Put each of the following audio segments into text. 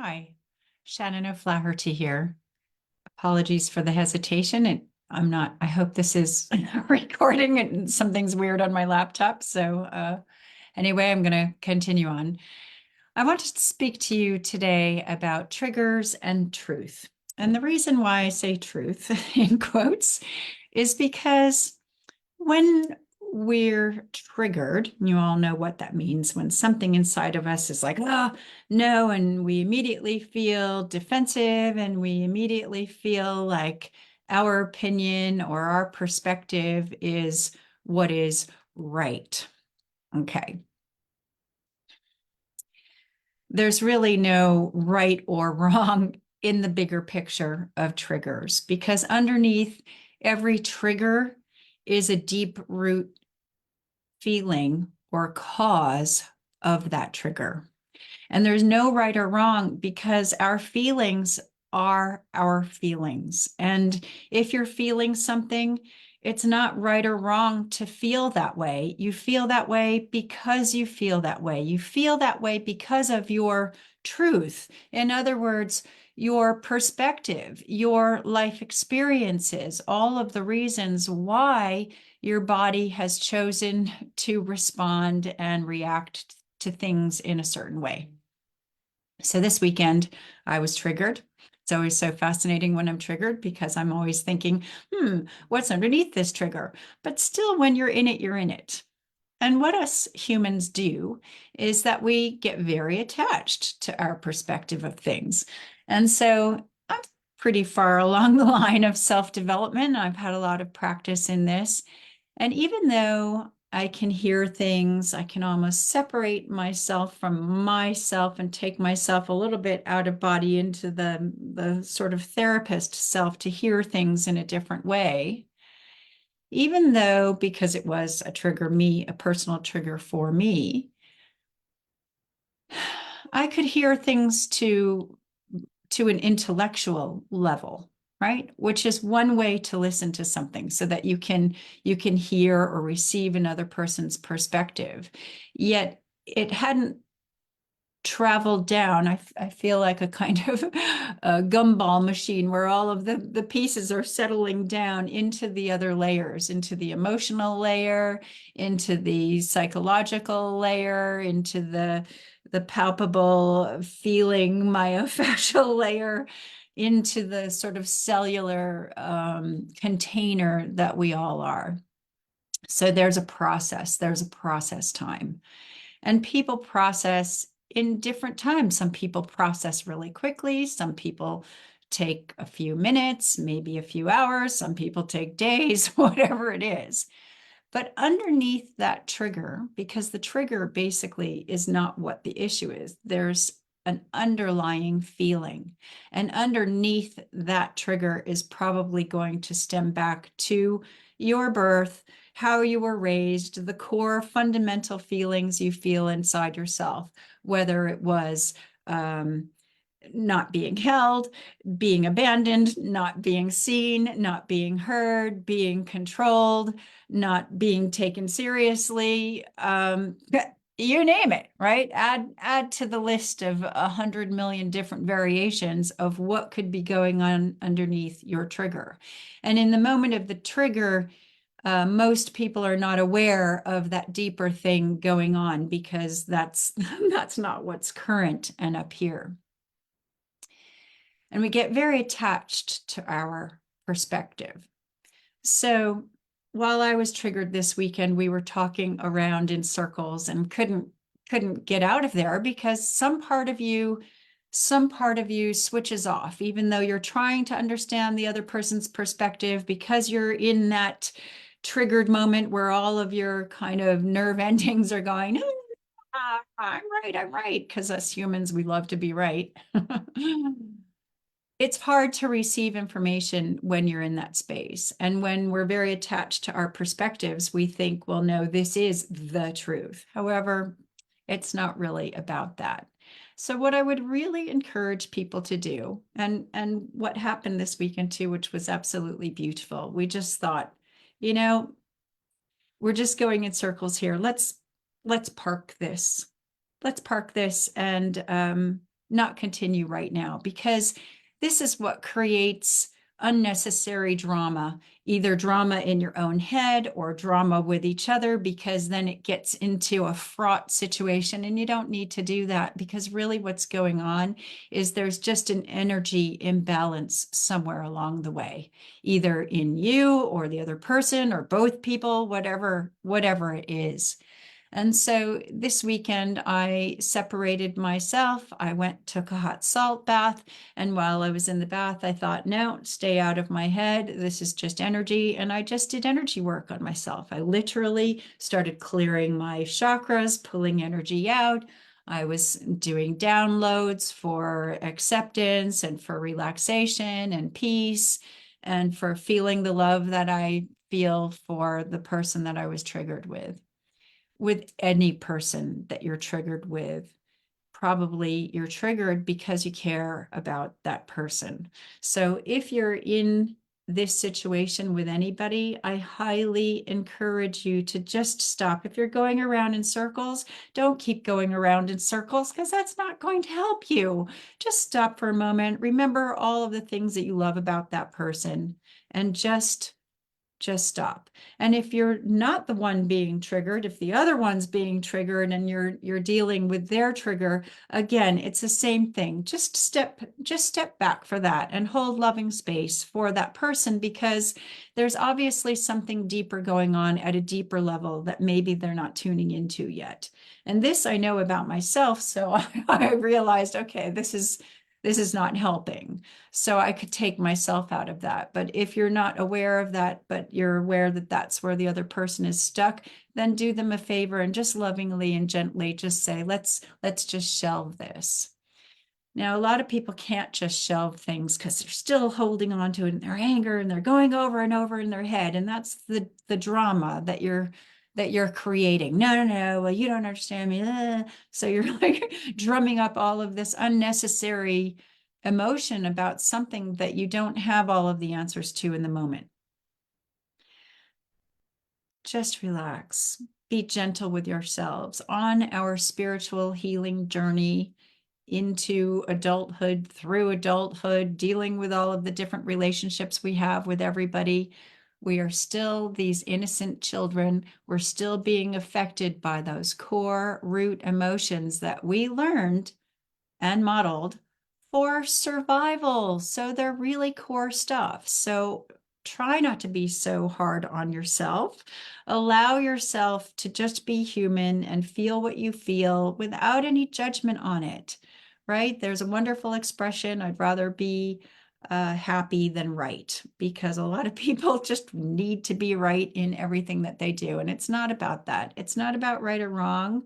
Hi, Shannon O'Flaherty here. Apologies for the hesitation. I hope this is recording and something's weird on my laptop. Anyway, I'm going to continue on. I wanted to speak to you today about triggers and truth. And the reason why I say truth in quotes is because when we're triggered, you all know what that means when something inside of us is like, oh, no, and we immediately feel defensive and we immediately feel like our opinion or our perspective is what is right. Okay. There's really no right or wrong in the bigger picture of triggers because underneath every trigger is a deep root feeling or cause of that trigger. And there's no right or wrong because our feelings are our feelings. And if you're feeling something, it's not right or wrong to feel that way. You feel that way because you feel that way. You feel that way because of your truth. In other words, your perspective, your life experiences, all of the reasons why your body has chosen to respond and react to things in a certain way. So this weekend, I was triggered. It's always so fascinating when I'm triggered because I'm always thinking, what's underneath this trigger? But still, when you're in it, you're in it. And what us humans do is that we get very attached to our perspective of things. And so I'm pretty far along the line of self-development. I've had a lot of practice in this. And even though I can hear things, I can almost separate myself from myself and take myself a little bit out of body into the sort of therapist self to hear things in a different way. Even though, because it was a personal trigger for me, I could hear things to an intellectual level, right? Which is one way to listen to something so that you can hear or receive another person's perspective. Yet it hadn't traveled down. I feel like a kind of a gumball machine where all of the pieces are settling down into the other layers, into the emotional layer, into the psychological layer, into the palpable feeling myofascial layer, into the sort of cellular container that we all are. So there's a process time. And people process in different times. Some people process really quickly. Some people take a few minutes, maybe a few hours. Some people take days, whatever it is. But underneath that trigger, because the trigger basically is not what the issue is, there's an underlying feeling. And underneath that trigger is probably going to stem back to your birth, how you were raised, the core fundamental feelings you feel inside yourself, whether it was not being held, being abandoned, not being seen, not being heard, being controlled, not being taken seriously. You name it, right? Add to the list of 100 million different variations of what could be going on underneath your trigger. And in the moment of the trigger, most people are not aware of that deeper thing going on because that's not what's current and up here. And we get very attached to our perspective. So while I was triggered this weekend, we were talking around in circles and couldn't get out of there because some part of you switches off, even though you're trying to understand the other person's perspective because you're in that triggered moment where all of your kind of nerve endings are going, I'm right, because us humans, we love to be right. It's hard to receive information when you're in that space. And when we're very attached to our perspectives, we think, well, no, this is the truth. However, it's not really about that. So what I would really encourage people to do, and what happened this weekend too, which was absolutely beautiful, we just thought, you know, we're just going in circles here. Let's park this. Let's park this and not continue right now, because this is what creates unnecessary drama, either drama in your own head or drama with each other, because then it gets into a fraught situation, and you don't need to do that, because really what's going on is there's just an energy imbalance somewhere along the way, either in you or the other person or both people, whatever it is. And so this weekend, I separated myself. I went, took a hot salt bath. And while I was in the bath, I thought, no, stay out of my head. This is just energy. And I just did energy work on myself. I literally started clearing my chakras, pulling energy out. I was doing downloads for acceptance and for relaxation and peace and for feeling the love that I feel for the person that I was triggered with any person that you're triggered with. Probably you're triggered because you care about that person. So if you're in this situation with anybody, I highly encourage you to just stop. If you're going around in circles, don't keep going around in circles, because that's not going to help you. Just stop for a moment. Remember all of the things that you love about that person, and just stop. And if you're not the one being triggered, if the other one's being triggered and you're dealing with their trigger, again, it's the same thing. Just step back for that and hold loving space for that person, because there's obviously something deeper going on at a deeper level that maybe they're not tuning into yet. And this I know about myself, so I realized, okay, this is not helping. So I could take myself out of that. But if you're not aware of that, but you're aware that that's where the other person is stuck, then do them a favor and just lovingly and gently just say, let's just shelve this. Now, a lot of people can't just shelve things because they're still holding on to it in their anger, and they're going over and over in their head. And that's the drama that you're creating. No, well, you don't understand me. So you're like drumming up all of this unnecessary emotion about something that you don't have all of the answers to in the moment. Just relax. Be gentle with yourselves on our spiritual healing journey into adulthood, through adulthood, dealing with all of the different relationships we have with everybody. We are still these innocent children. We're still being affected by those core root emotions that we learned and modeled for survival. So they're really core stuff. So try not to be so hard on yourself. Allow yourself to just be human and feel what you feel without any judgment on it, right? There's a wonderful expression, I'd rather be happy than right, because a lot of people just need to be right in everything that they do. And it's not about that. It's not about right or wrong.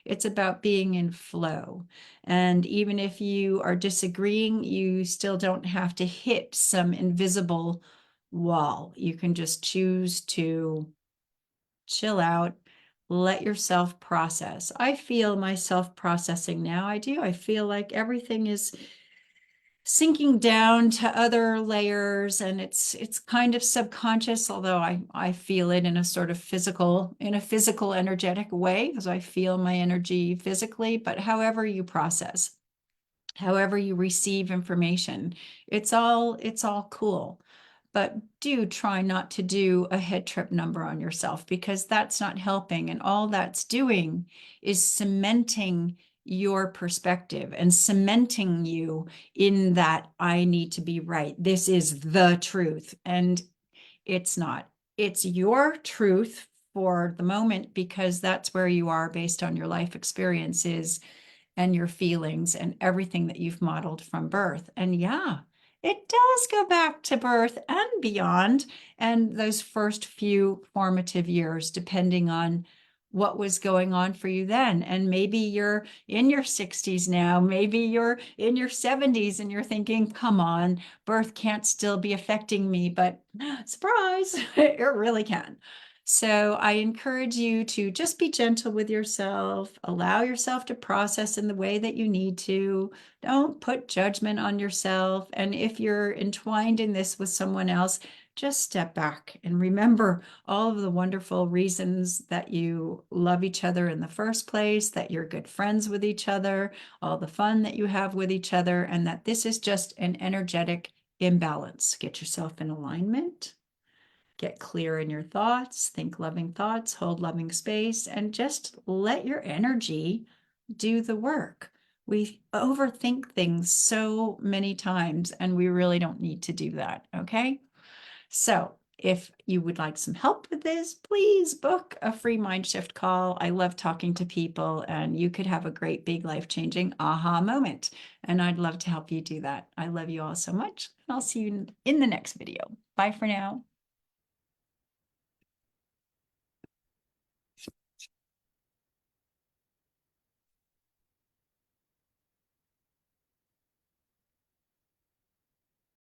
It's about being in flow. And even if you are disagreeing, you still don't have to hit some invisible wall. You can just choose to chill out, let yourself process. I feel myself processing now. I do. I feel like everything is sinking down to other layers, and it's kind of subconscious, although I feel it in a sort of physical energetic way, because I feel my energy physically. But however you process, however you receive information, it's all cool. But do try not to do a head trip number on yourself, because that's not helping, and all that's doing is cementing your perspective and cementing you in that I need to be right. This is the truth. And it's not. It's your truth for the moment, because that's where you are based on your life experiences and your feelings and everything that you've modeled from birth. And yeah, it does go back to birth and beyond, and those first few formative years, depending on what was going on for you then. And maybe you're in your 60s now, maybe you're in your 70s, and you're thinking, come on, birth can't still be affecting me. But surprise, it really can. So I encourage you to just be gentle with yourself, allow yourself to process in the way that you need to. Don't put judgment on yourself. And if you're entwined in this with someone else, just step back and remember all of the wonderful reasons that you love each other in the first place, that you're good friends with each other, all the fun that you have with each other, and that this is just an energetic imbalance. Get yourself in alignment. Get clear in your thoughts, think loving thoughts, hold loving space, and just let your energy do the work. We overthink things so many times, and we really don't need to do that. Okay. So, if you would like some help with this, please book a free mind shift call. I love talking to people, and you could have a great, big, life changing aha moment. And I'd love to help you do that. I love you all so much. And I'll see you in the next video. Bye for now.